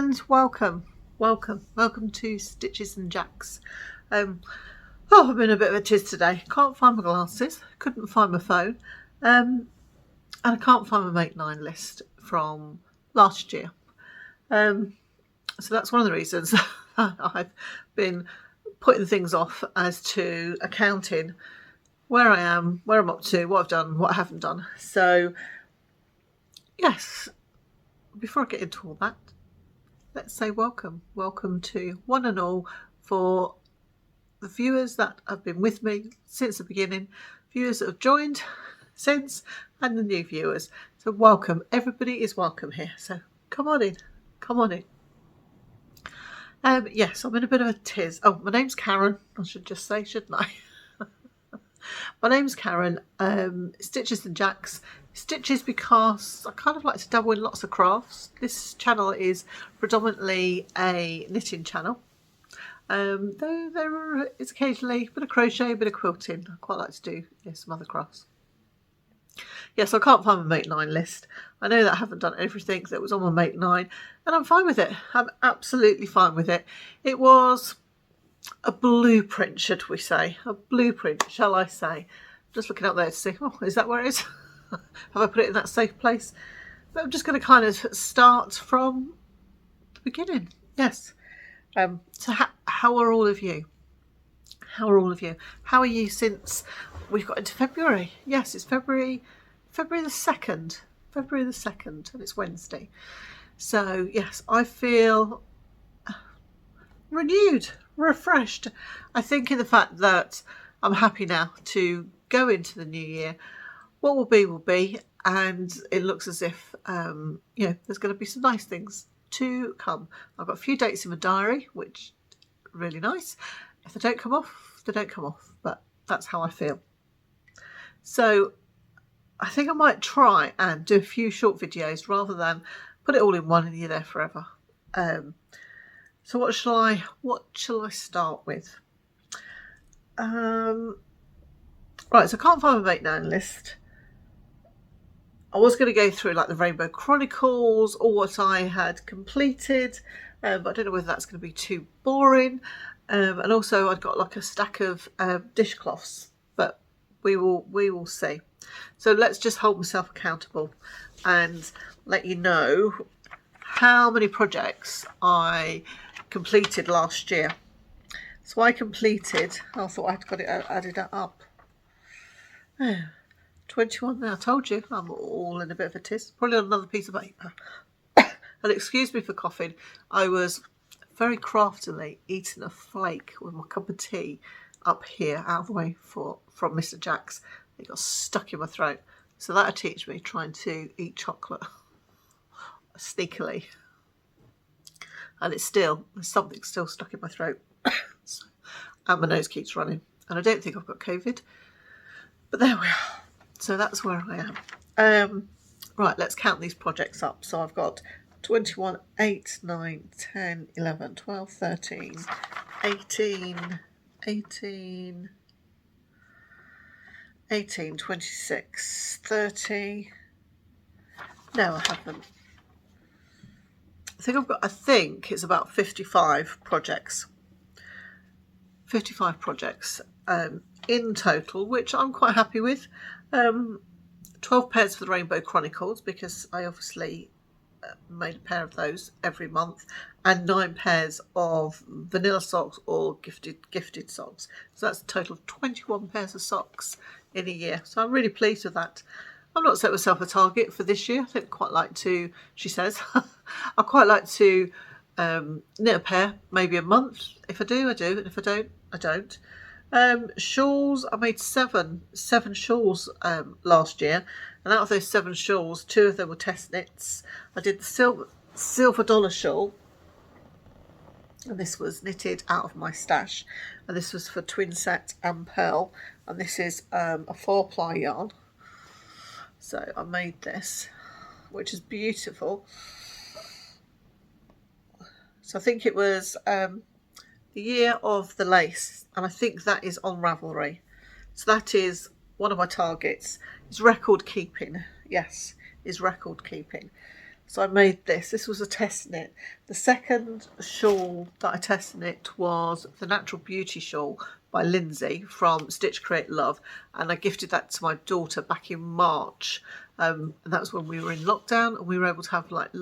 and welcome to Stitches and Jacks. I've been a bit of a tiz today. Can't find my glasses, couldn't find my phone, and I can't find my Make 9 list from last year. So that's one of the reasons I've been putting things off as to accounting where I am, where I'm up to, what I've done, what I haven't done. So yes, before I get into all that, let's say welcome to one and all, for the viewers that have been with me since the beginning, viewers that have joined since, and the new viewers. So welcome, everybody is welcome here. So come on in. Yes, I'm in a bit of a tiz. Oh, my name's Karen. I should just say, shouldn't I? My name's Karen. Stitches and Jacks. Stitches because I kind of like to dabble in lots of crafts. This channel is predominantly a knitting channel. Though there is occasionally a bit of crochet, a bit of quilting. I quite like to do some other crafts. Yes, I can't find my Make 9 list. I know that I haven't done everything that was on my Make 9, and I'm fine with it. I'm absolutely fine with it. It was a blueprint, should we say? A blueprint, shall I say? Just looking up there to see, is that where it is? Have I put it in that safe place? But I'm just going to kind of start from the beginning. Yes. So how are all of you? How are you since we've got into February? Yes, it's February the 2nd. February the 2nd, and it's Wednesday. So yes, I feel renewed, refreshed. I think in the fact that I'm happy now to go into the new year. What will be, and it looks as if there's going to be some nice things to come. I've got a few dates in my diary, which are really nice. If they don't come off, they don't come off, but that's how I feel. So I think I might try and do a few short videos rather than put it all in one and you're there forever. So what shall I start with? Right, so I can't find my Make 9 list. I was going to go through like the Rainbow Chronicles or what I had completed, but I don't know whether that's going to be too boring. And also I'd got like a stack of dishcloths, but we will see. So let's just hold myself accountable and let you know how many projects I completed last year. So I completed, I thought I'd got it added up. 21 now. I told you I'm all in a bit of a tiz. Probably on another piece of paper. And excuse me for coughing. I was very craftily eating a flake with my cup of tea up here out of the way from Mr. Jack's. It got stuck in my throat. So that'll teach me trying to eat chocolate sneakily. And there's something still stuck in my throat. And my nose keeps running. And I don't think I've got COVID. But there we are. So that's where I am. Right, let's count these projects up. So I've got 21, 8, 9, 10, 11, 12, 13, 18, 26, 30. No, I haven't. I think it's about 55 projects. 55 projects in total, which I'm quite happy with. 12 pairs for the Rainbow Chronicles, because I obviously made a pair of those every month, and 9 pairs of vanilla socks or gifted socks. So that's a total of 21 pairs of socks in a year. So I'm really pleased with that. I've not set myself a target for this year. I think I'd quite like to, she says, I quite like to knit a pair, maybe a month. If I do, I do, and if I don't, I don't. Shawls, I made seven shawls last year, and out of those 7 shawls, 2 of them were test knits. I did the silver dollar shawl, and this was knitted out of my stash, and this was for twin set and pearl, and this is a 4-ply yarn. So I made this, which is beautiful. So I think it was the year of the lace, and I think that is on Ravelry. So that is one of my targets. It's record keeping. Yes, is record keeping. So I made this. This was a test knit. The second shawl that I test knit was the Natural Beauty shawl by Lindsay from Stitch Create Love, and I gifted that to my daughter back in March. And that was when we were in lockdown, and we were able to have like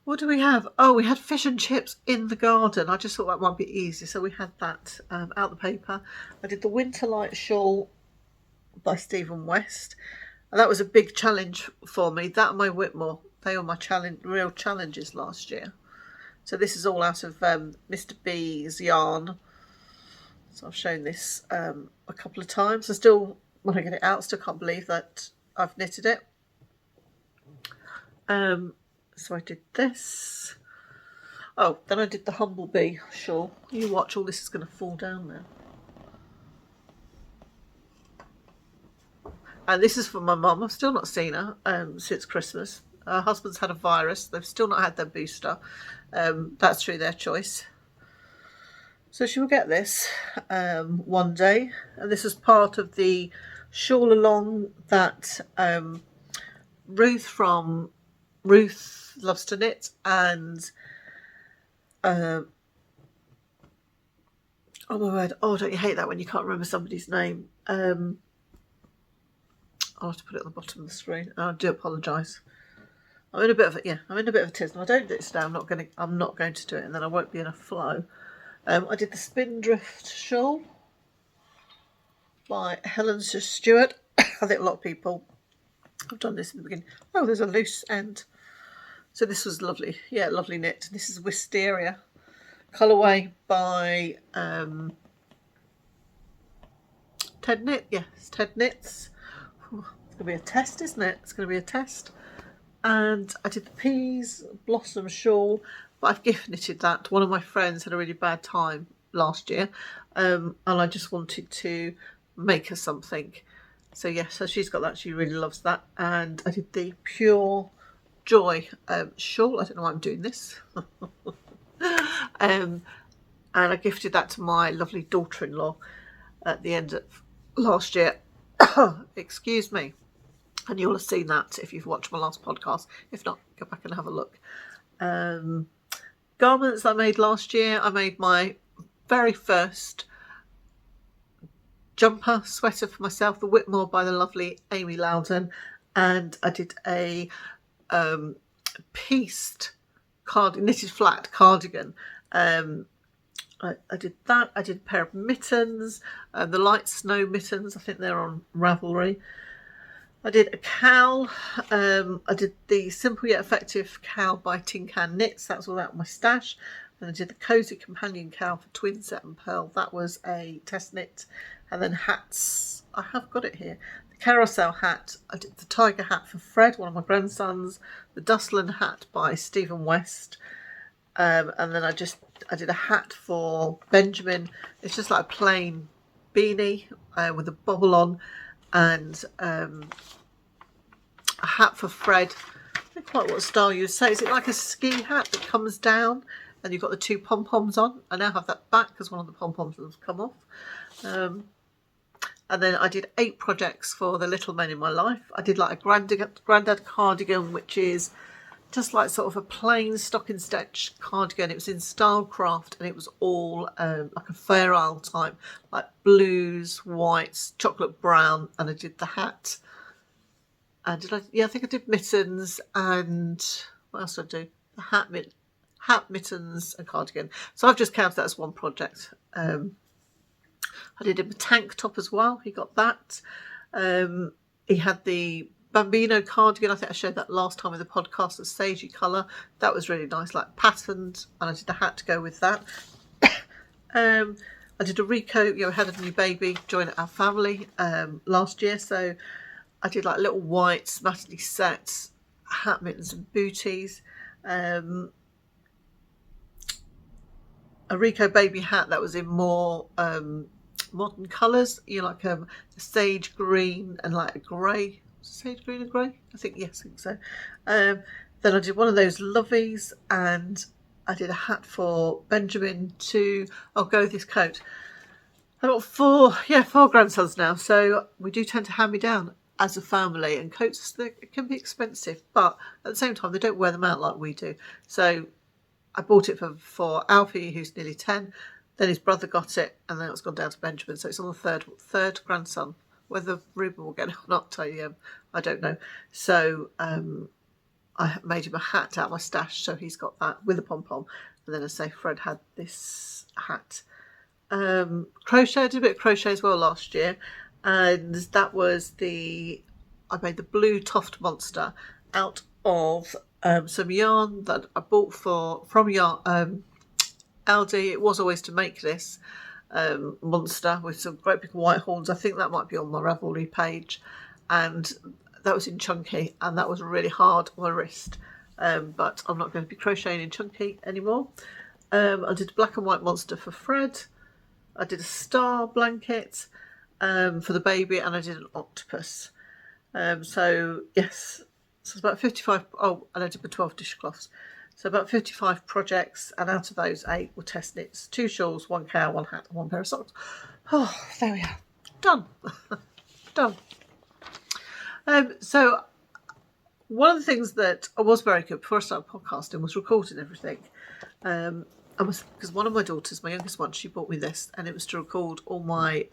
what do we have? Oh, we had fish and chips in the garden. I just thought that might be easy, so we had that out the paper. I did the Winter Light shawl by Stephen West. And that was a big challenge for me. That and my Whitmore, they were my real challenges last year. So this is all out of Mr. B's yarn. So I've shown this a couple of times. I still, when I get it out, still can't believe that I've knitted it. So I did this. Oh, then I did the Humblebee shawl. You watch, all this is going to fall down now. And this is for my mum. I've still not seen her since Christmas. Her husband's had a virus. They've still not had their booster. That's through their choice. So she will get this one day. And this is part of the shawl along that Ruth from Ruth Loves to Knit and oh my word, oh, don't you hate that when you can't remember somebody's name? I'll have to put it on the bottom of the screen. I do apologise. I'm in a bit of a tiz. I don't do it today. I'm not going to do it, and then I won't be in a flow. I did the Spindrift shawl by Helen Stewart. I think a lot of people have done this in the beginning. Oh, there's a loose end. So this was lovely. Yeah, lovely knit. This is Wisteria colourway by Ted Knit. Yes, Ted Knits. It's going to be a test, isn't it? It's going to be a test. And I did the Peas Blossom shawl, but I've gift knitted that. One of my friends had a really bad time last year, and I just wanted to make her something. So yeah, so she's got that. She really loves that. And I did the Pure Joy shawl. I don't know why I'm doing this. And I gifted that to my lovely daughter-in-law at the end of last year. Excuse me. And you'll have seen that if you've watched my last podcast. If not, go back and have a look. Garments I made last year. I made my very first jumper sweater for myself, the Whitmore by the lovely Amy Loudon. And I did a pieced knitted flat cardigan. I did that. I did a pair of mittens, the light snow mittens. I think they're on Ravelry. I did a cowl. I did the Simple Yet Effective cowl by Tin Can Knits. That's all out of my stash. And I did the Cozy Companion cowl for Twin Set and Pearl. That was a test knit. And then hats. I have got it here. The Carousel hat. I did the Tiger hat for Fred, one of my grandsons. The Dustland hat by Stephen West. And then I did a hat for Benjamin. It's just like a plain beanie with a bobble on, and a hat for Fred. I don't know quite what style you would say. Is it like a ski hat that comes down and you've got the two pom-poms on? I now have that back because one of the pom-poms has come off. And then I did 8 projects for the little men in my life. I did like a granddad cardigan, which is just like sort of a plain stocking stitch cardigan. It was in Stylecraft, and it was all like a Fair Isle type, like blues, whites, chocolate brown, and I did the hat. And did I? Yeah, I think I did mittens, and what else did I do? The hat, mittens, and cardigan. So I've just counted that as one project. I did him a tank top as well. He got that. He had the Bambino cardigan. I think I showed that last time in the podcast, the sagey colour. That was really nice, like patterned, and I did a hat to go with that. I did a Rico, had a new baby, join our family last year, so I did like little white smatterly sets, hat, mittens and booties. A Rico baby hat that was in more modern colours, like a sage green and like a grey. Sage green and grey? I think so. Then I did one of those lovies, and I did a hat for Benjamin to go with his coat. I've got four grandsons now, so we do tend to hand me down as a family, and coats can be expensive, but at the same time they don't wear them out like we do. So I bought it for Alfie, who's nearly 10. Then his brother got it, and then it's gone down to Benjamin. So it's on the third grandson. Whether Ruben will get it or not, I don't know. So I made him a hat out of my stash, so he's got that with a pom-pom. And then I say Fred had this hat. Crochet, I did a bit of crochet as well last year, and that was I made the blue Toft monster out of some yarn that I bought from Aldi. It was always to make this monster with some great big white horns. I think that might be on my Ravelry page, and that was in chunky, and that was really hard on my wrist, but I'm not going to be crocheting in chunky anymore. I did a black and white monster for Fred. I did a star blanket for the baby, and I did an octopus. So yes, so it's about 55. Oh, and I did the 12 dishcloths. So about 55 projects, and out of those 8 were test knits, 2 shawls, 1 cowl, 1 hat, and 1 pair of socks. Oh, there we are, done, done. So one of the things that I was very good before I started podcasting was recording everything. Because one of my daughters, my youngest one, she bought me this, and it was to record all my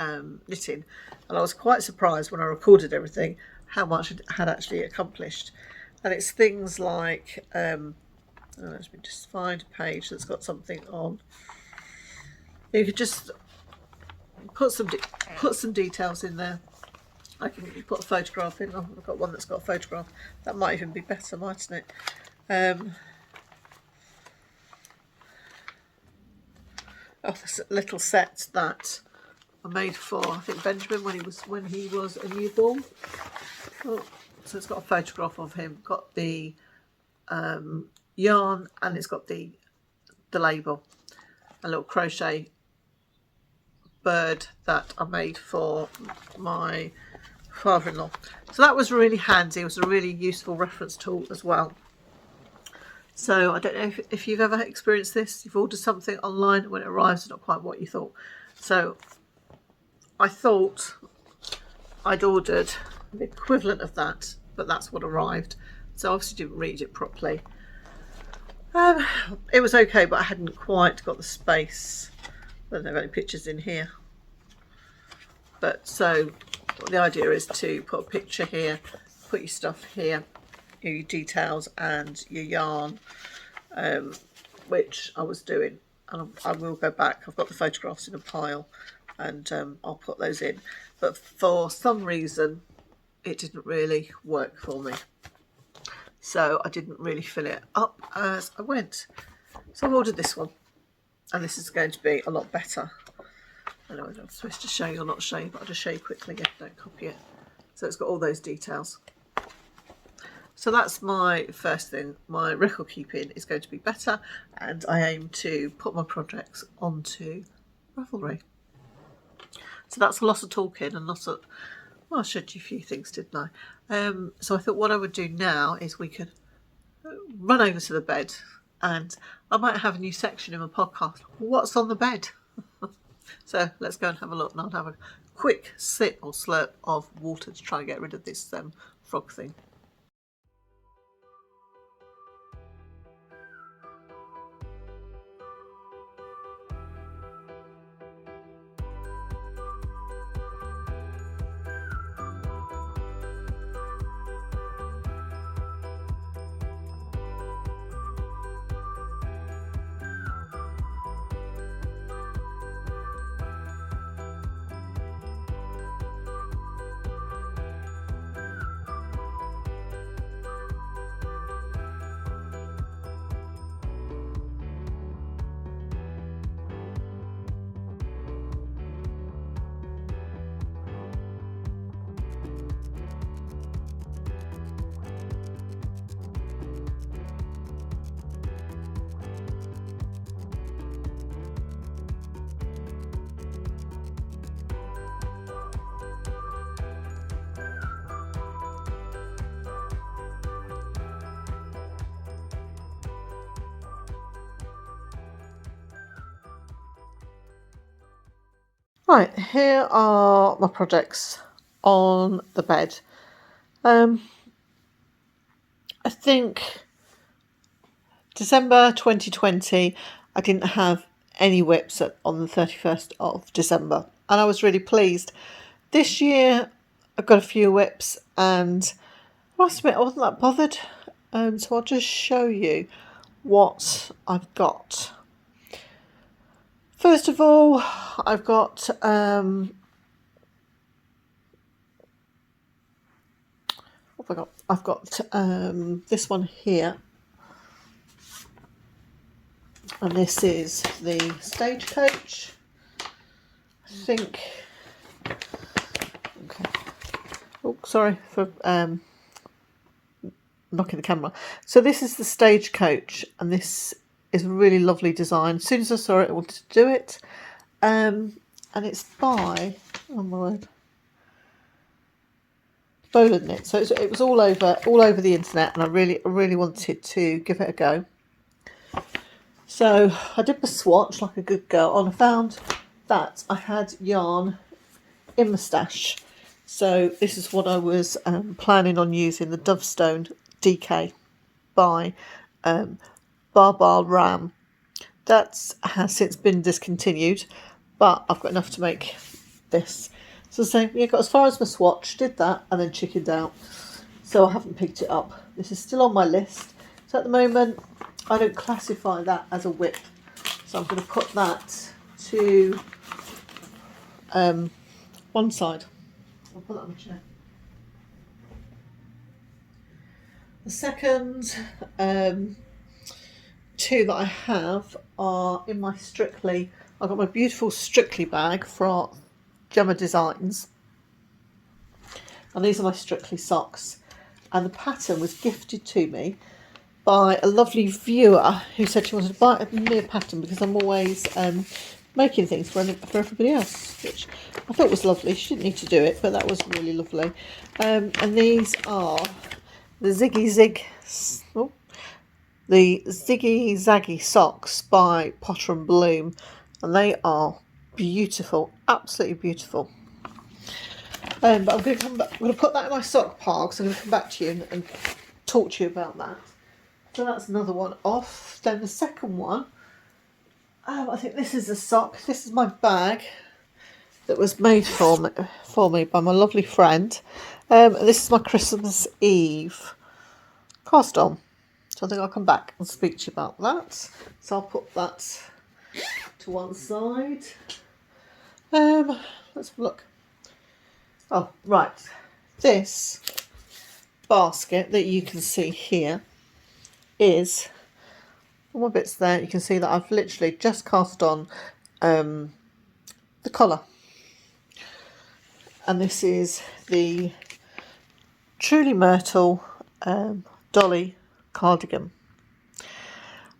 knitting, and I was quite surprised when I recorded everything how much I had actually accomplished. And it's things like let me just find a page that's got something on. You could just put some details in there. I can put a photograph in. Oh, I've got one that's got a photograph. That might even be better, mightn't it? This little set that I made for, I think, Benjamin when he was a newborn. Oh, so it's got a photograph of him, got the yarn, and it's got the label, a little crochet bird that I made for my father-in-law. So that was really handy. It was a really useful reference tool as well. So I don't know if you've ever experienced this. You've ordered something online, and when it arrives, it's not quite what you thought. So I thought I'd ordered the equivalent of that, but that's what arrived. So I obviously didn't read it properly. It was okay, but I hadn't quite got the space. I don't have any pictures in here. But so the idea is to put a picture here, put your stuff here, your details and your yarn, which I was doing, and I will go back. I've got the photographs in a pile, and I'll put those in, but for some reason it didn't really work for me, so I didn't really fill it up as I went. So I ordered this one, and this is going to be a lot better. I know I'm supposed to show you or not show you, but I'll just show you quickly. Yeah, don't copy it. So it's got all those details. So that's my first thing. My record keeping is going to be better, and I aim to put my projects onto Ravelry. So that's a lot of talking and lots of, well, I showed you a few things, didn't I? So I thought what I would do now is we could run over to the bed, and I might have a new section in my podcast, What's on the Bed? So let's go and have a look, and I'll have a quick sip or slurp of water to try and get rid of this frog thing. Right, here are my projects on the bed. I think December 2020, I didn't have any WIPs on the 31st of December, and I was really pleased. This year, I've got a few WIPs, and I must admit I wasn't that bothered. So I'll just show you what I've got. First of all, I've got what have I got? I've got this one here, and this is the Stagecoach. I think. Okay. Oh, sorry for knocking the camera. So this is the Stagecoach, and this is a really lovely design. As soon as I saw it, I wanted to do it. And it's by, oh my word, Bowland Knit. So it was all over the internet, and I really wanted to give it a go. So I did my swatch like a good girl, and I found that I had yarn in my stash. So this is what I was planning on using, the Dovestone DK by Barbara Ram. That has since been discontinued, but I've got enough to make this. So yeah, got as far as my swatch, did that, and then chickened out. So I haven't picked it up. This is still on my list. So at the moment, I don't classify that as a WIP. So I'm going to put that to one side. I'll put that on the chair. The second two that I have are in my Strictly. I've got my beautiful Strictly bag from Gemma Designs, and these are my Strictly socks, and the pattern was gifted to me by a lovely viewer who said she wanted to buy me a pattern because I'm always making things for everybody else, which I thought was lovely. She didn't need to do it, but that was really lovely. And these are the Ziggy Zaggy socks by Potter and Bloom, and they are beautiful, absolutely beautiful. But I'm going to put that in my sock pile because I'm going to come back to you and talk to you about that. So that's another one off. Then the second one, I think this is a sock. This is my bag that was made for me by my lovely friend. This is my Christmas Eve cast on. So I think I'll come back and speak to you about that. So I'll put that to one side. Let's have a look. Oh, right. This basket that you can see here is, all my bits there, you can see that I've literally just cast on the collar. And this is the Truly Myrtle Dolly Cardigan.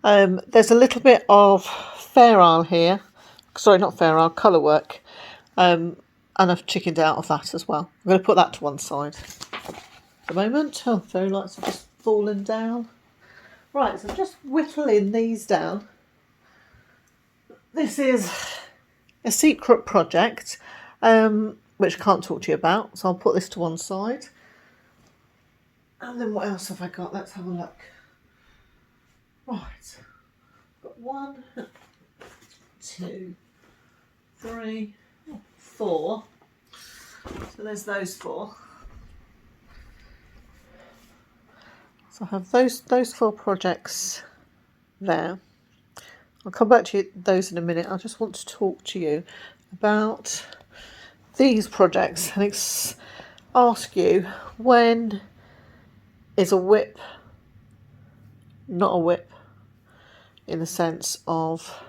There's a little bit of Fair Isle here, sorry, not Fair Isle, colour work, and I've chickened out of that as well. I'm going to put that to one side at the moment. Oh, fairy lights have just fallen down. Right, so I'm just whittling these down. This is a secret project, which I can't talk to you about, so I'll put this to one side. And then what else have I got? Let's have a look. Right, I've got 1, 2, 3, 4. So there's those 4. So I have those 4 projects there. I'll come back to those in a minute. I just want to talk to you about these projects and ask you, when is a WIP not a WIP, in the sense of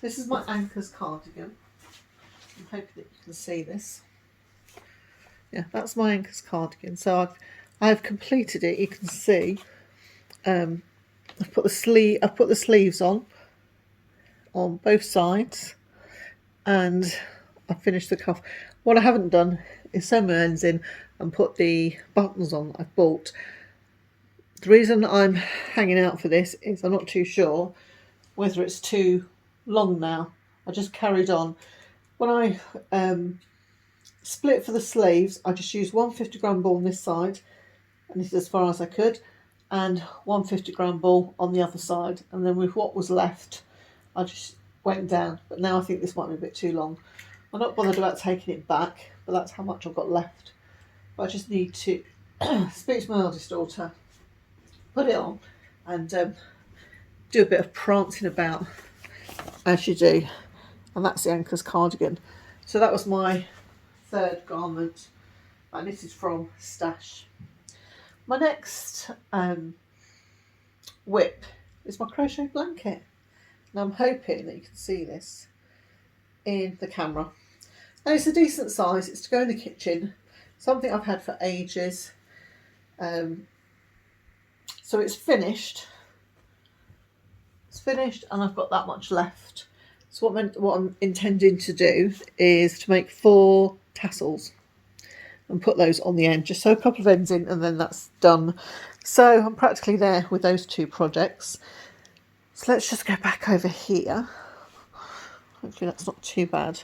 this is my Ankers cardigan. I'm hoping that you can see this. Yeah, that's my Ankers cardigan. So I've completed it. You can see I've put the sleeves on both sides, and I've finished the cuff. What I haven't done is sew my ends in and put the buttons on that I've bought. The reason I'm hanging out for this is I'm not too sure whether it's too long now. I just carried on when I split for the sleeves, I just used 150-gram ball on this side, and this is as far as I could, and 150-gram ball on the other side, and then with what was left, I just went down. But now I think this might be a bit too long. I'm not bothered about taking it back, but that's how much I've got left. But I just need to speak to my eldest daughter, put it on, and do a bit of prancing about as you do. And that's the Ankers Cardigan. So that was my third garment. And this is from Stash. My next WIP is my crochet blanket. And I'm hoping that you can see this in the camera. And it's a decent size. It's to go in the kitchen. Something I've had for ages. So it's finished. It's finished and I've got that much left. So what I'm intending to do is to make 4 tassels and put those on the end. Just sew a couple of ends in and then that's done. So I'm practically there with those 2 projects. So let's just go back over here. Hopefully that's not too bad.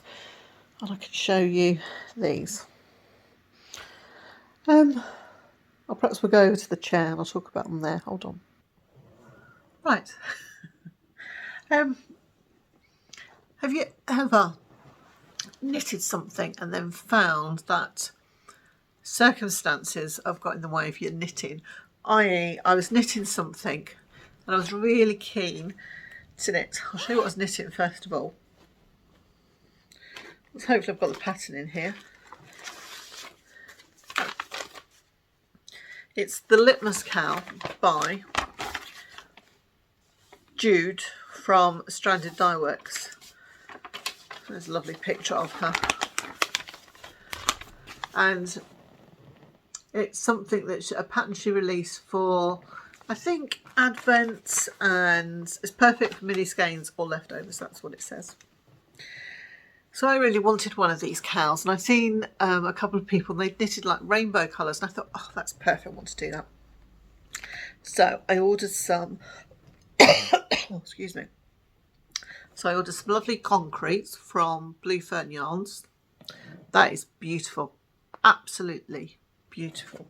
And I can show you these. Perhaps we'll go over to the chair and I'll talk about them there. Hold on. Right. Have you ever knitted something and then found that circumstances have got in the way of your knitting? I was knitting something and I was really keen to knit. I'll show you what I was knitting first of all. Hopefully I've got the pattern in here. It's the Litmus Cowl by Jude from Stranded Dye Works. There's a lovely picture of her. And it's something that's a pattern she released for, I think, Advent, and it's perfect for mini skeins or leftovers. That's what it says. So I really wanted one of these cowls, and I've seen a couple of people, they knitted like rainbow colours, and I thought, oh, that's perfect, I want to do that. So I ordered some, oh, excuse me. So I ordered some lovely concretes from Blue Fern Yarns. That is beautiful, absolutely beautiful.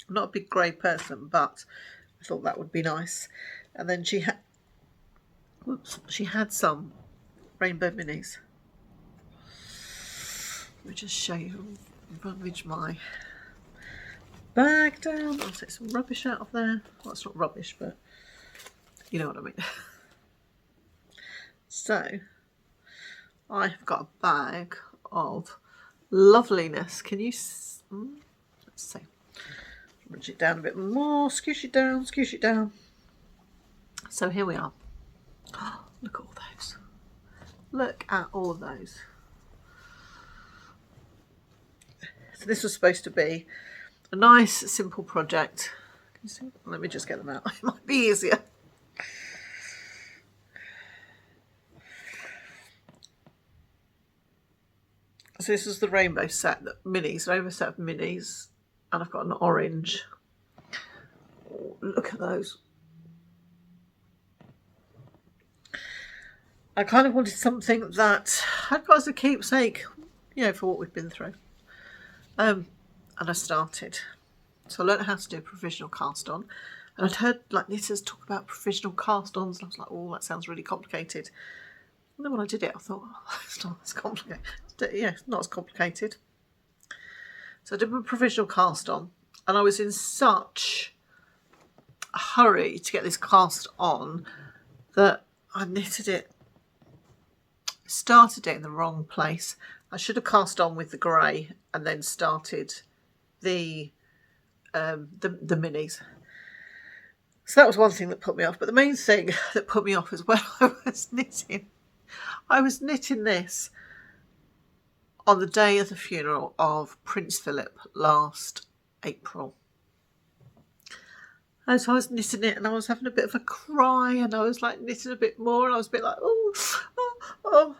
I'm not a big grey person, but I thought that would be nice. And then she had some rainbow minis. Let me just show you, rummage my bag down. I'll take some rubbish out of there. Well, it's not rubbish, but you know what I mean. So, I've got a bag of loveliness. Can you, let's see. Rummage it down a bit more, scoosh it down, scoosh it down. So here we are. Oh, look at all those. Look at all those. So this was supposed to be a nice, simple project. Can you see? Let me just get them out. It might be easier. So this is the rainbow set, rainbow set of minis, and I've got an orange. Oh, look at those. I kind of wanted something that I'd got as a keepsake, you know, for what we've been through. And I started. So I learned how to do a provisional cast on. And I'd heard like knitters talk about provisional cast ons, and I was like, oh, that sounds really complicated. And then when I did it, I thought, oh, it's not as complicated. Yeah, it's not as complicated. So I did my provisional cast on, and I was in such a hurry to get this cast on that I knitted it, started it in the wrong place. I should have cast on with the grey and then started the minis. So that was one thing that put me off. But the main thing that put me off is when I was knitting. I was knitting this on the day of the funeral of Prince Philip last April. And so I was knitting it and I was having a bit of a cry, and I was like knitting a bit more, and I was a bit like, oh.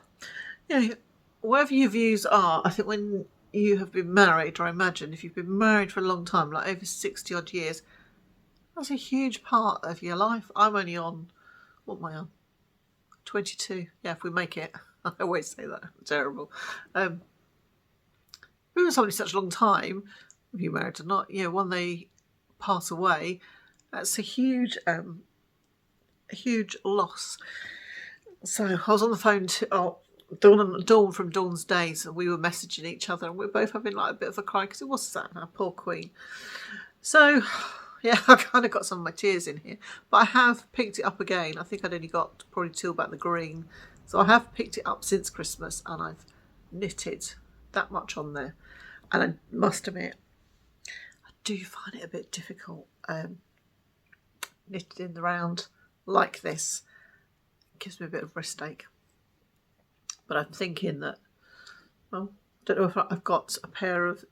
You know, whatever your views are, I think when you have been married, or I imagine if you've been married for a long time, like over 60 odd years, that's a huge part of your life. I'm only on, what am I on? 22. Yeah, if we make it. I always say that. Terrible. We've been with somebody such a long time, if you're married or not, when they pass away, that's a huge loss. So I was on the phone to Dawn from Dawn's Days, and we were messaging each other, and we were both having like a bit of a cry because it was sad, our poor Queen. So yeah, I kind of got some of my tears in here, but I have picked it up again. I think I'd only got probably till about the green, so I have picked it up since Christmas, and I've knitted that much on there. And I must admit, I do find it a bit difficult knitted in the round like this. It gives me a bit of wrist ache. But I'm thinking that, well, I don't know if I've got a pair of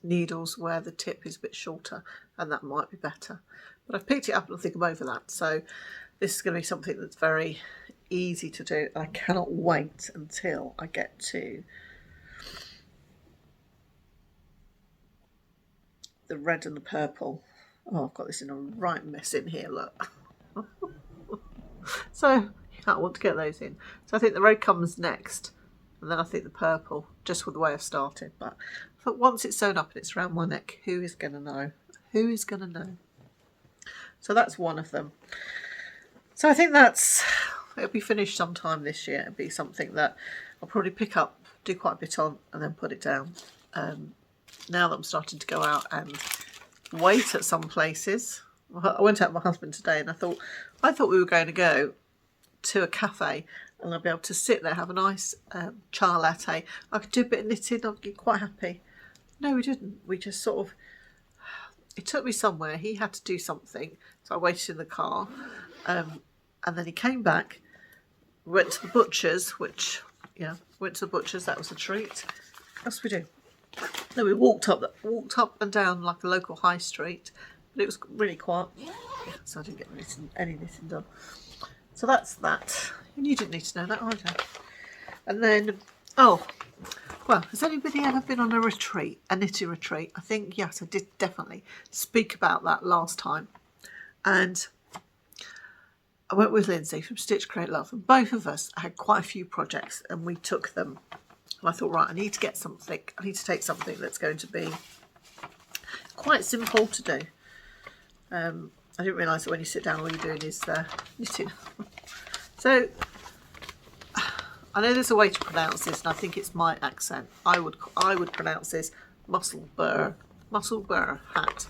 needles where the tip is a bit shorter, and that might be better. But I've picked it up and I think I'm over that. So this is going to be something that's very easy to do. And I cannot wait until I get to the red and the purple. Oh, I've got this in a right mess in here, look. So I want to get those in. So I think the red comes next, and then I think the purple, just with the way I've started. But once it's sewn up and it's around my neck, who is going to know? Who is going to know? So that's one of them. So I think it'll be finished sometime this year. It'll be something that I'll probably pick up, do quite a bit on, and then put it down. Now that I'm starting to go out and wait at some places. I went out with my husband today, and I thought we were going to go to a cafe, and I'll be able to sit there, have a nice chai latte. I could do a bit of knitting, I'd be quite happy. No, we didn't. We just sort of, it took me somewhere. He had to do something, so I waited in the car, and then he came back, went to the butcher's, that was a treat. What else did we do? Then we walked up and down like a local high street, but it was really quiet, so I didn't get any knitting done. So that's that. And you didn't need to know that either. And then, has anybody ever been on a retreat, a knitting retreat? I think, yes, I did definitely speak about that last time. And I went with Lindsay from Stitch Create Love, and both of us had quite a few projects, and we took them. And I thought, right, I need to get something. I need to take something that's going to be quite simple to do. I didn't realise that when you sit down, all you're doing is knitting. So I know there's a way to pronounce this, and I think it's my accent. I would pronounce this muscle burr hat.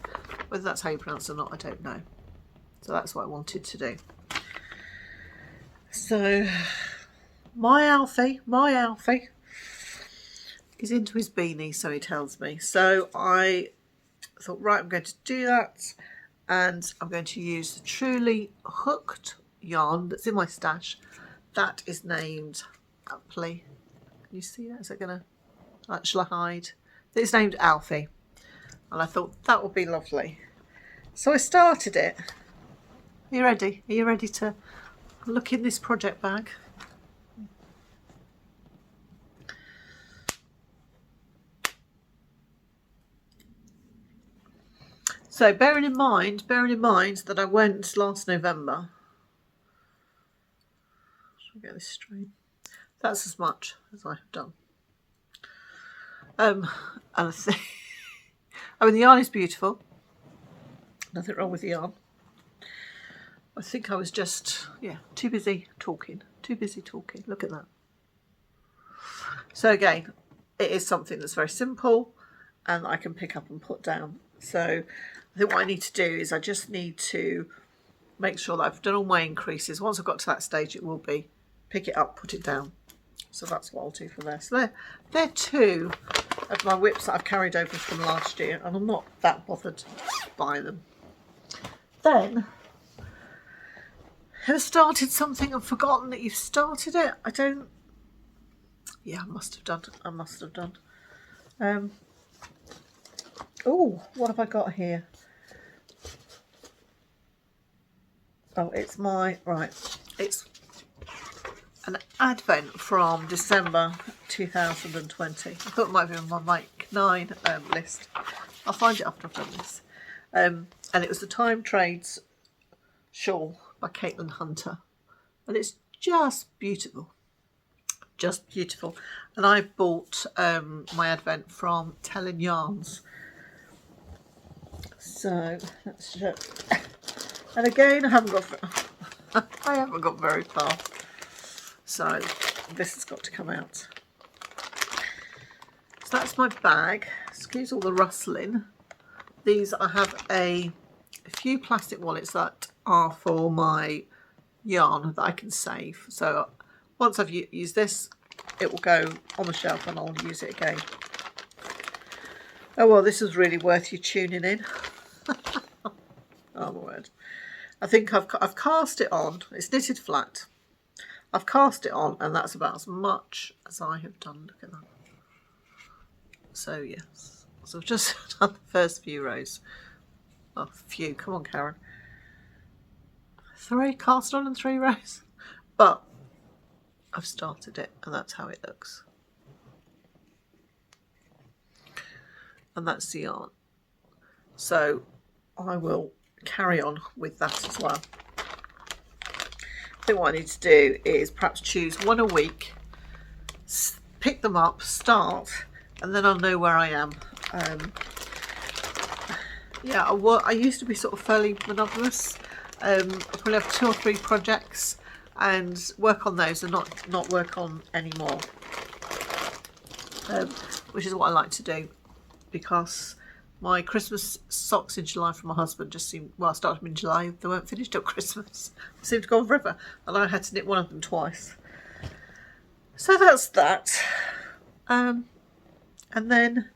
Whether that's how you pronounce it or not, I don't know. So that's what I wanted to do. So my Alfie is into his beanie, so he tells me. So I thought, right, I'm going to do that, and I'm going to use the Truly Hooked yarn that's in my stash. That is named Appley. Can you see that? Is it going to, shall I hide? It's named Alfie, and I thought that would be lovely. So I started it. Are you ready? Are you ready to look in this project bag? So bearing in mind that I went last November. Should I get this straight? That's as much as I have done. And the yarn is beautiful. Nothing wrong with the yarn. I think I was just, too busy talking. Look at that. So again, it is something that's very simple and I can pick up and put down. So I think what I need to do is I just need to make sure that I've done all my increases. Once I've got to that stage, it will be pick it up, put it down. So that's what I'll do for there. So they're two of my WIPs that I've carried over from last year, and I'm not that bothered by them. Then, have started something and forgotten that you've started it? I must have done. Oh, what have I got here? Oh, it's it's an advent from December 2020. I thought it might be on my Mike 9 list. I'll find it after I've done this. And it was the Time Trades shawl by Caitlin Hunter. And it's just beautiful. just beautiful. And I bought my advent from Telling Yarns. So let's show. And again, I haven't got very far. So this has got to come out. So that's my bag. Excuse all the rustling. These, I have a few plastic wallets that are for my yarn that I can save. So once I've used this, it will go on the shelf and I'll use it again. Oh well, this is really worth you tuning in. Oh my word. I think I've cast it on. It's knitted flat. I've cast it on and that's about as much as I have done. Look at that. So yes. So I've just done the first few rows. Oh, few. Come on, Karen. 3 cast on and 3 rows. But I've started it and that's how it looks. And that's the yarn. So I will carry on with that as well. I think what I need to do is perhaps choose one a week, pick them up, start, and then I'll know where I am. Yeah, I used to be sort of fairly monogamous. I probably have 2 or 3 projects and work on those and not work on anymore, which is what I like to do, because my Christmas socks in July from my husband just seemed, well, I started them in July, they weren't finished till Christmas. They seemed to go on forever, and I had to knit one of them twice. So that's that. And then,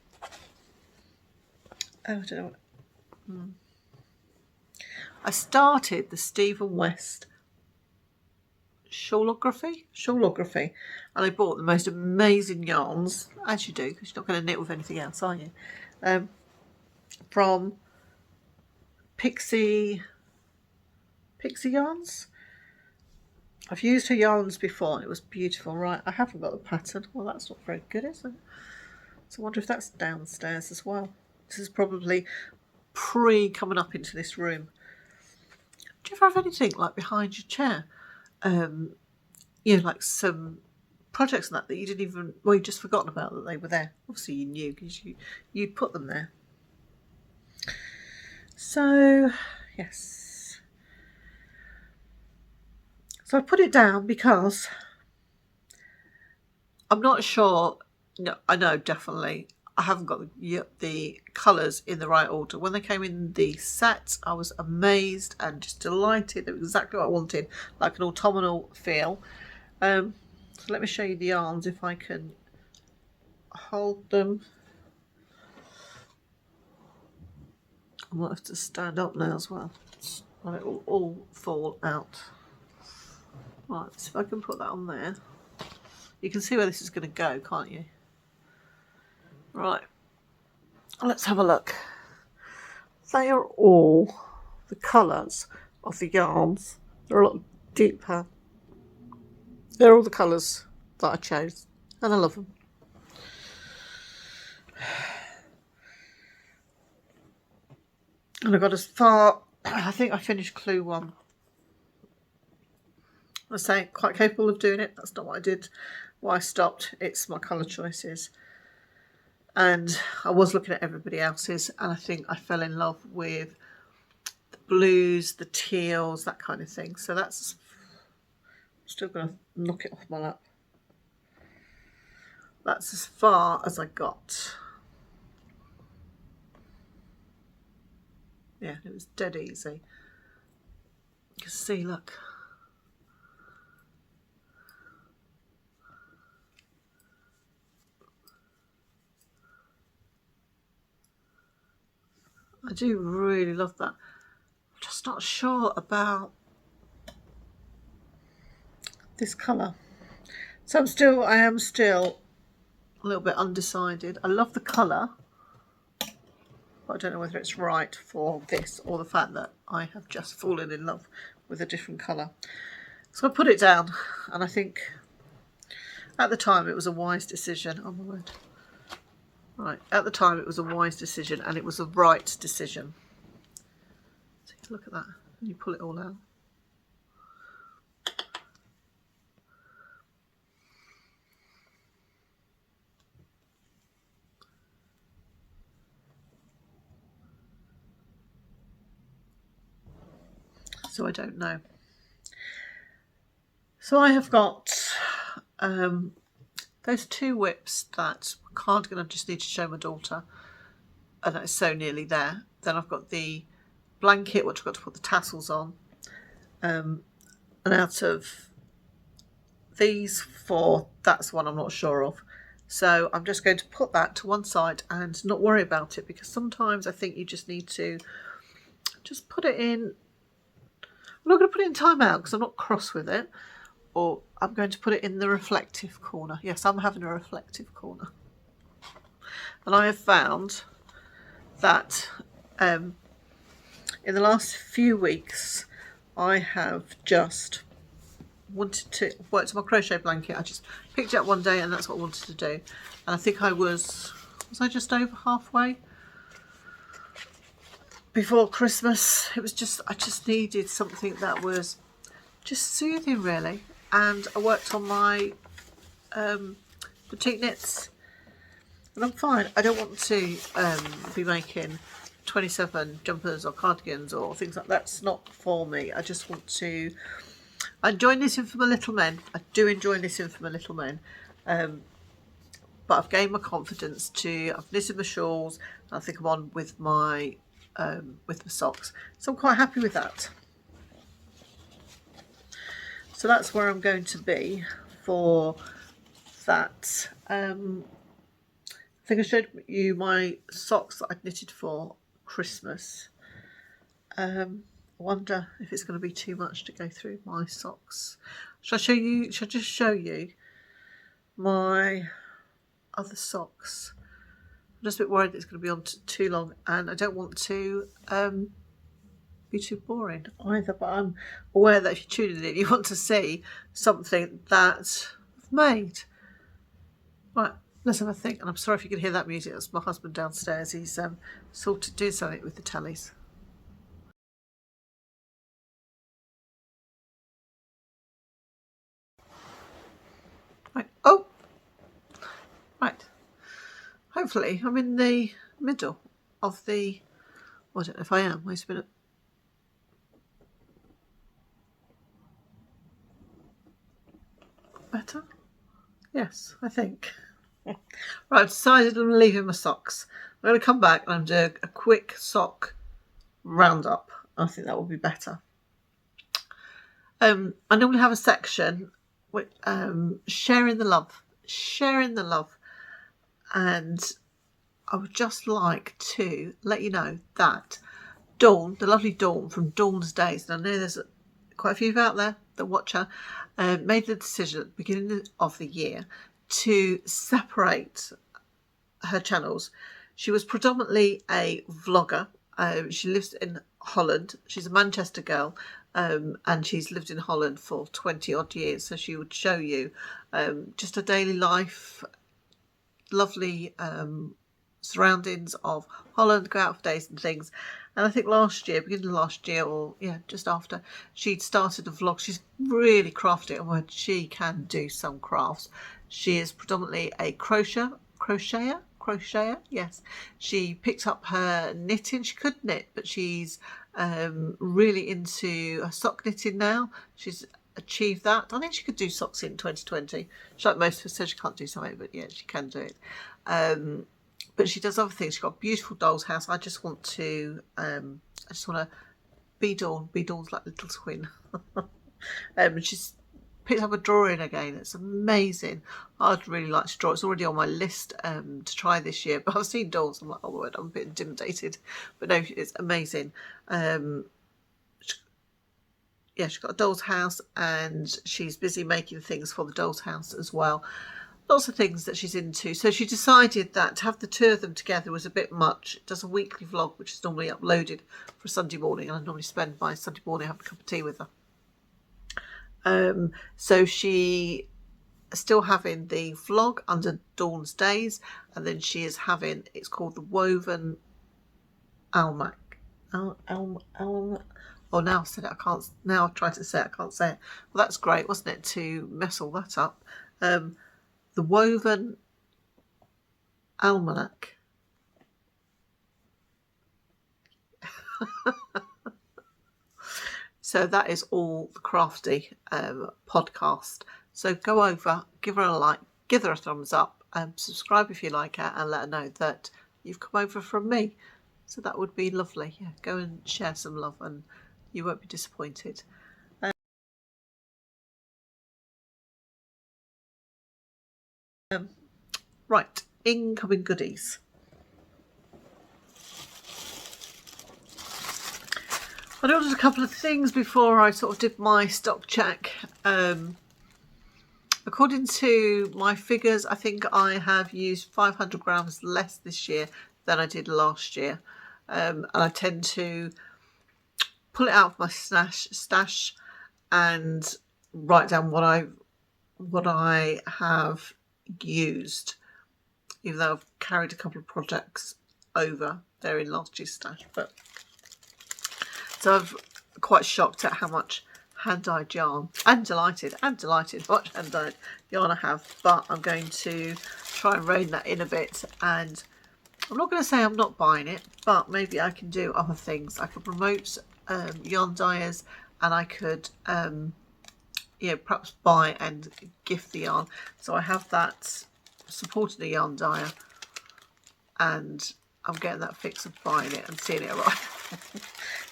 oh, I don't know what. I started the Stephen West Shawlography, and I bought the most amazing yarns, as you do, because you're not going to knit with anything else, are you? From Pixie Yarns. I've used her yarns before and it was beautiful. Right, I haven't got the pattern. Well, that's not very good, is it? So I wonder if that's downstairs as well. This is probably coming up into this room. Do you ever have anything like behind your chair? You know, like some projects and that you didn't even, well, you just forgotten about that they were there. Obviously you knew because you put them there. So yes, so I put it down because I'm not sure. No, I know definitely I haven't got the colours in the right order. When they came in the set, I was amazed and just delighted. They were exactly what I wanted, like an autumnal feel. So let me show you the yarns if I can hold them. I might have to stand up now as well, and it will all fall out. Right, so if I can put that on there, you can see where this is going to go, can't you? Right, let's have a look. They are all the colours of the yarns. They're a lot deeper. They're all the colours that I chose, and I love them. And I got as far, I think I finished clue 1. I say quite capable of doing it. That's not what I did. Why I stopped. It's my colour choices. And I was looking at everybody else's, and I think I fell in love with the blues, the teals, that kind of thing. So that's, I'm still going to knock it off my lap. That's as far as I got. Yeah, it was dead easy. You can see, look. I do really love that. I'm just not sure about this colour. So I am still a little bit undecided. I love the colour, but I don't know whether it's right for this or the fact that I have just fallen in love with a different colour. So I put it down, and I think at the time it was a wise decision. Oh my word. Right, at the time it was a wise decision, and it was the right decision. Take a look at that. You pull it all out. so I don't know. So I have got those 2 WIPs that cardigan I just need to show my daughter, and it's so nearly there. Then I've got the blanket which I've got to put the tassels on, and out of these 4, that's one I'm not sure of. So I'm just going to put that to one side and not worry about it, because sometimes I think you just need to just put it in. I'm not going to put it in timeout because I'm not cross with it, or I'm going to put it in the reflective corner. Yes, I'm having a reflective corner. And I have found that in the last few weeks I have just wanted to work on my crochet blanket. I just picked it up one day and that's what I wanted to do. And I think I was I just over halfway before Christmas. It was just, I just needed something that was just soothing, really. And I worked on my boutique knits, and I'm fine. I don't want to be making 27 jumpers or cardigans or things like that. That's not for me. I just want to, I enjoy knitting for my little men. I do enjoy knitting for my little men. But I've gained my confidence to, I've knitted my shawls, and I think I'm on with my socks. So I'm quite happy with that. So that's where I'm going to be for that. I think I showed you my socks that I'd knitted for Christmas. I wonder if it's going to be too much to go through my socks. Shall I just show you my other socks? I'm just a bit worried it's going to be on too long, and I don't want to be too boring either, but I'm aware that if you're tuning in, you want to see something that I've made. Right, let's have a think. And I'm sorry if you can hear that music. That's my husband downstairs. He's doing something with the tellies. Right. Oh, right. Hopefully I'm in the middle of the, well, I don't know if I am. Wait a minute. Better? Yes, I think. Right, I've decided I'm leaving my socks. I'm going to come back and I'm doing a quick sock roundup. I think that will be better. I normally have a section with sharing the love, and I would just like to let you know that Dawn, the lovely Dawn from Dawn's Days, and I know there's quite a few out there that watch her, made the decision at the beginning of the year to separate her channels. She was predominantly a vlogger. She lives in Holland. She's a Manchester girl, and she's lived in Holland for 20 odd years. So she would show you just her daily life, lovely surroundings of Holland, go out for days and things. And I think beginning of last year, or just after, she'd started a vlog. She's really crafty, and she can do some crafts. She is predominantly a crocheter. Yes, she picked up her knitting. She could knit, but she's really into her sock knitting now. She's achieved that. I think she could do socks in 2020. She, like most of us, said she can't do something, but yeah, she can do it. But she does other things. She's got a beautiful doll's house. I just want to be Dawn. Be Dawn's like little twin. She's picked up a drawing again. It's amazing. I'd really like to draw. It's already on my list to try this year. But I've seen Dawn's. I'm like, oh Lord, I'm a bit intimidated. But no, it's amazing. She's got a doll's house, and she's busy making things for the doll's house as well. Lots of things that she's into. So she decided that to have the two of them together was a bit much. It does a weekly vlog, which is normally uploaded for Sunday morning, and I normally spend my Sunday morning having a cup of tea with her. So she is still having the vlog under Dawn's Days, and then she is having, it's called the Woven Almanac. Oh, now I've said it. Now I've tried to say it. I can't say it. Well, that's great, wasn't it, to mess all that up? The Woven Almanac. So that is all the Crafty podcast. So go over, give her a like, give her a thumbs up, subscribe if you like her, and let her know that you've come over from me. So that would be lovely. Yeah, go and share some love and you won't be disappointed. Right, incoming goodies. I ordered a couple of things before I sort of did my stock check. According to my figures, I think I have used 500 grams less this year than I did last year. And I tend to pull it out of my stash and write down what I have used, even though I've carried a couple of projects over there in last year's stash. But so I'm quite shocked at how much hand-dyed yarn, and delighted how much hand-dyed yarn I have, but I'm going to try and rein that in a bit. And I'm not going to say I'm not buying it, but maybe I can do other things. I could promote yarn dyers, and I could perhaps buy and gift the yarn. So I have that supporting a yarn dyer, and I'm getting that fix of buying it and seeing it arrive.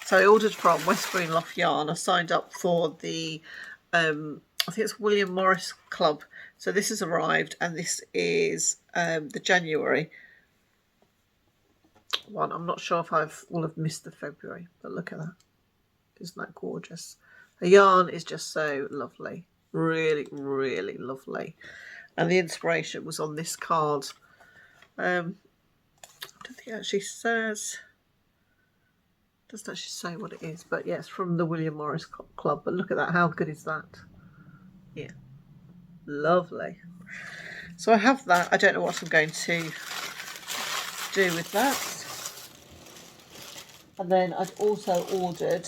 So I ordered from West Green Loft Yarn. I signed up for the, I think it's William Morris Club. So this has arrived, and this is the January one. I'm not sure if I will have missed the February, but look at that. Isn't that gorgeous? The yarn is just so lovely. Really, really lovely. And the inspiration was on this card. I don't think it actually says... doesn't actually say what it is, but yeah, it's from the William Morris Club. But look at that, how good is that? Yeah, lovely. So I have that. I don't know what I'm going to do with that. And then I've also ordered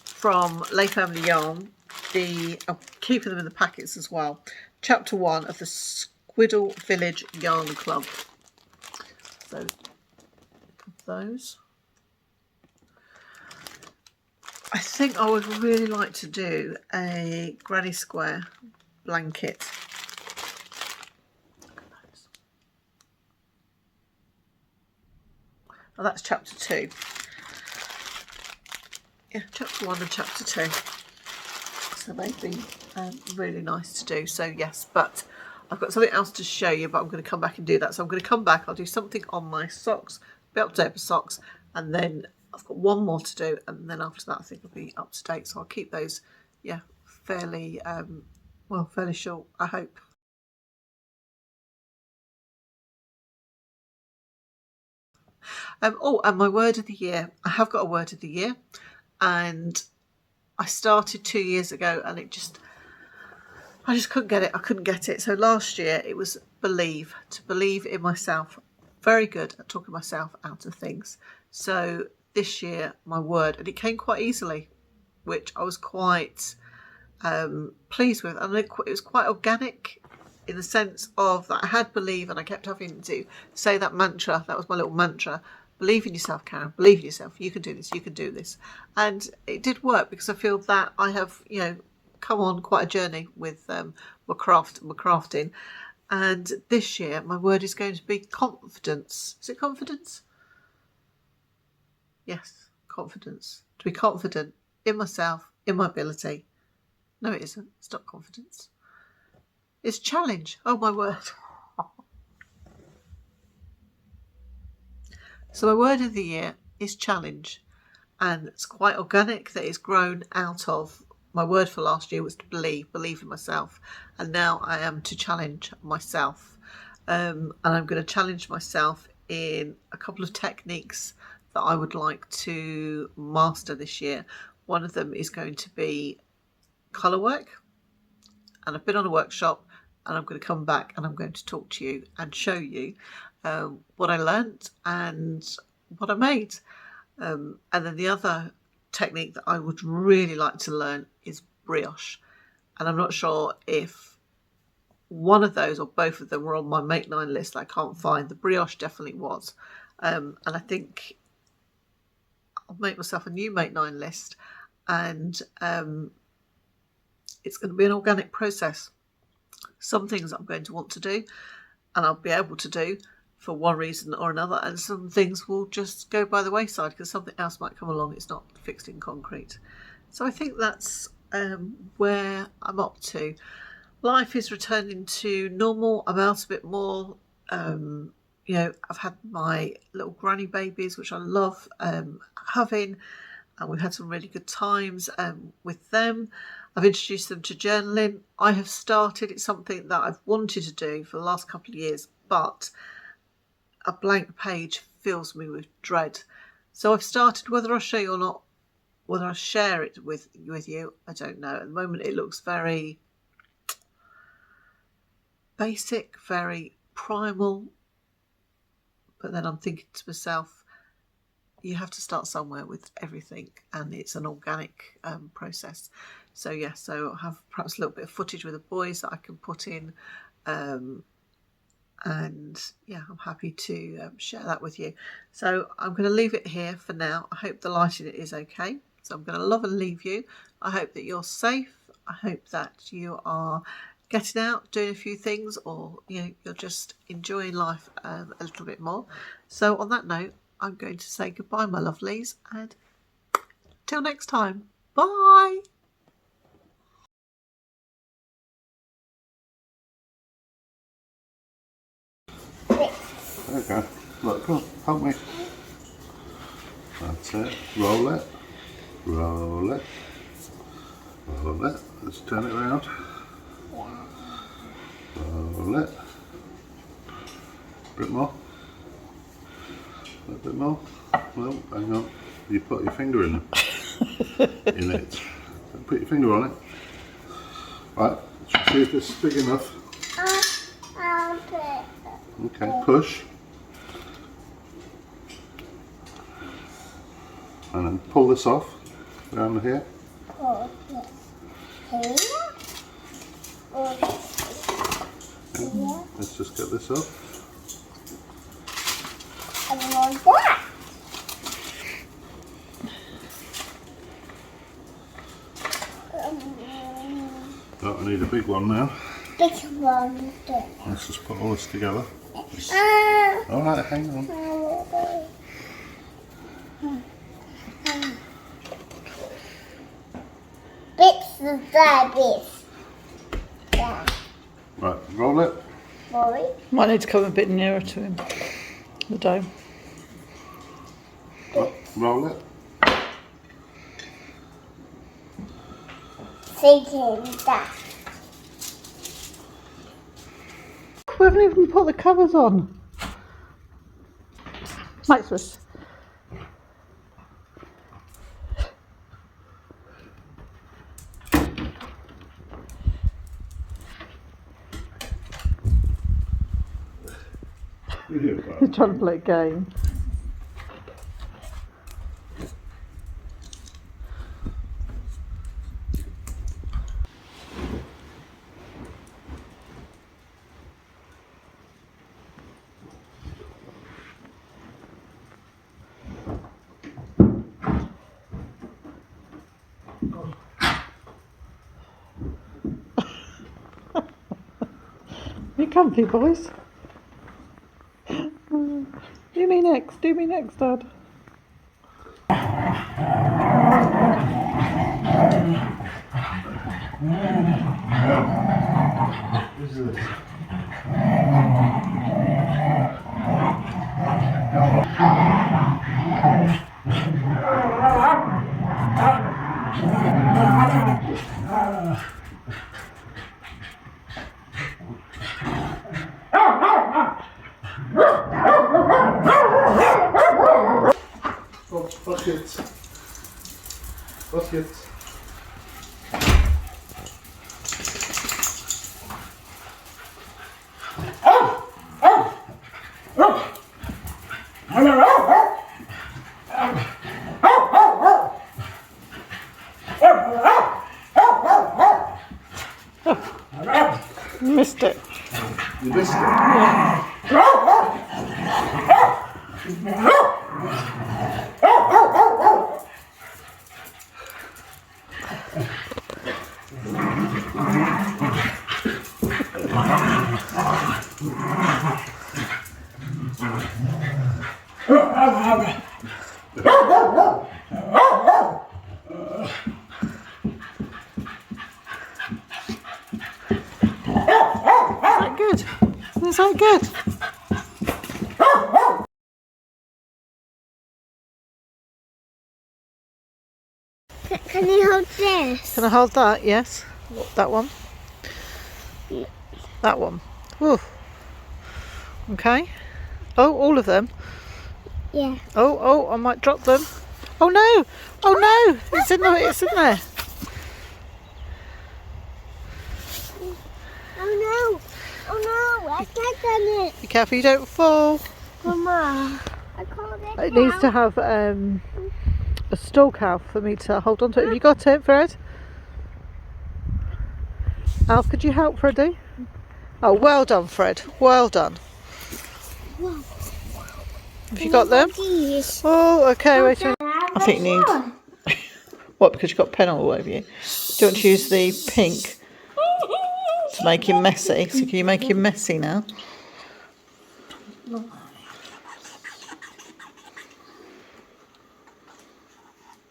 from Lay Family Yarn, I'm keeping them in the packets as well, chapter 1 of the Squiddle Village Yarn Club. So those. I think I would really like to do a granny square blanket. Look at those. Oh, that's chapter 2. Yeah, chapter 1 and chapter 2. So they've been really nice to do. So yes, but I've got something else to show you, but I'm going to come back and do that. So I'm going to come back, I'll do something on my socks, be up to date with socks, and then I've got one more to do, and then after that I think I'll be up to date. So I'll keep those, yeah, fairly, fairly short, I hope. And my word of the year. I have got a word of the year, and I started 2 years ago, and I just couldn't get it. I couldn't get it. So last year it was believe, to believe in myself. Very good at talking myself out of things. So this year, my word, and it came quite easily, which I was quite pleased with. And it was quite organic in the sense of that I had believe, and I kept having to say that mantra. That was my little mantra. Believe in yourself, Karen. Believe in yourself. You can do this. You can do this. And it did work, because I feel that I have, come on quite a journey with my crafting. And this year, my word is going to be confidence. Is it confidence? Yes, confidence. To be confident in myself, in my ability. No, it isn't. It's not confidence. It's challenge. Oh, my word. So my word of the year is challenge. And it's quite organic, that it's grown out of... My word for last year was to believe in myself. And now I am to challenge myself. And I'm going to challenge myself in a couple of techniques that I would like to master this year. One of them is going to be colour work. And I've been on a workshop, and I'm going to come back and I'm going to talk to you and show you what I learnt and what I made. And then the other technique that I would really like to learn is brioche, and I'm not sure if one of those or both of them were on my Make 9 list. I can't find. The brioche definitely was, and I think I'll make myself a new Make 9 list, and it's going to be an organic process. Some things I'm going to want to do and I'll be able to do for one reason or another, and some things will just go by the wayside because something else might come along. It's not fixed in concrete. So I think that's where I'm up to. Life is returning to normal. I'm out a bit more. You know, I've had my little granny babies, which I love having, and we've had some really good times with them. I've introduced them to journaling. I have started. It's something that I've wanted to do for the last couple of years, but a blank page fills me with dread. So I've started. Whether I'll show you or not, whether I share it with you, I don't know. At the moment, it looks very basic, very primal. But then I'm thinking to myself, you have to start somewhere with everything, and it's an organic process. So yeah, so I have perhaps a little bit of footage with the boys that I can put in, and yeah, I'm happy to share that with you. So I'm going to leave it here for now. I hope the lighting is okay. So I'm going to love and leave you. I hope that you're safe. I hope that you are getting out, doing a few things, or you know, you're just enjoying life a little bit more. So on that note, I'm going to say goodbye, my lovelies, and till next time, bye. Okay, look, come on, help me. That's it. Roll it. Roll it. Roll it. Let's turn it around. Roll it. A bit more. A little bit more. Well, hang on. You put your finger in it. Don't put your finger on it. Right, let's see if this is big enough. Okay, push. And then pull this off around here. Okay, let's just get this up. Oh, I need a big one now. Big one. Let's just put all this together. Alright, hang on. Bits and bits. Yeah. Right, roll it. Boy. Might need to come a bit nearer to him, the dough. Roll it. Thinking that. We haven't even put the covers on. Maximus. He's trying to play a game. You comfy, boys? Do me next, Dad. Buckets. Buckets. You missed it. You missed it. Yeah. Is that good? Can you hold this? Can I hold that? Yes. That one. That one. Ooh. Okay. Oh, all of them. Yeah. Oh, I might drop them. Oh no! Oh no! It's in there. It's in there. Oh no! Oh no! I can't done it. Be careful you don't fall. Mama, I called it. It needs to have a stall cow for me to hold on to it. Have you got it, Fred? Alf, could you help Freddie? Oh, well done, Fred. Well done. Whoa. Have you got them? Oh, okay. Wait a minute. I think you need... What, because you've got pen all over you? Do you want to use the pink to make him messy? So can you make him messy now?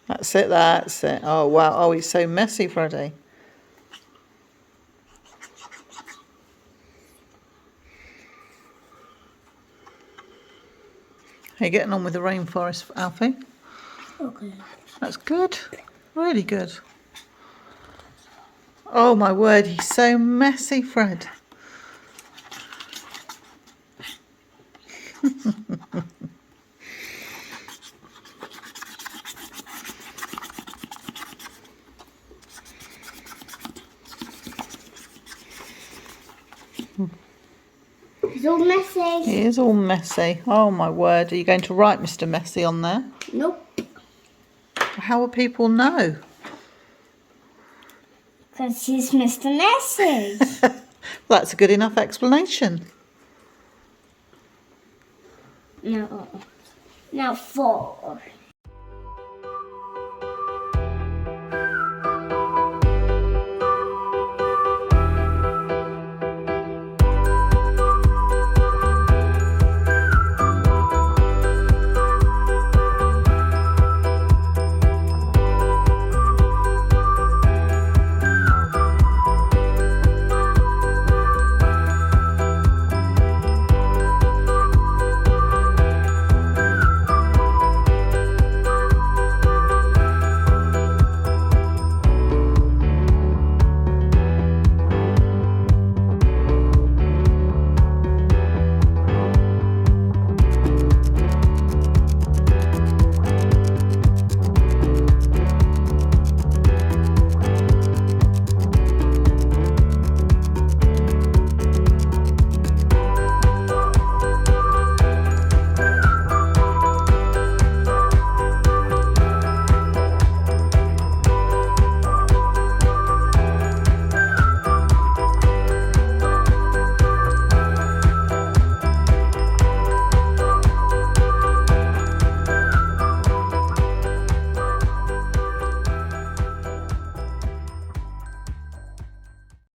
That's it, that's it. Oh, wow. Oh, he's so messy, Freddie. How are you getting on with the rainforest, Alfie? Okay. That's good. Really good. Oh, my word. He's so messy, Fred. It's all messy. He is all messy. Oh, my word. Are you going to write Mr. Messy on there? Nope. How will people know? Because he's Mr. Messy. That's a good enough explanation. No. Now 4.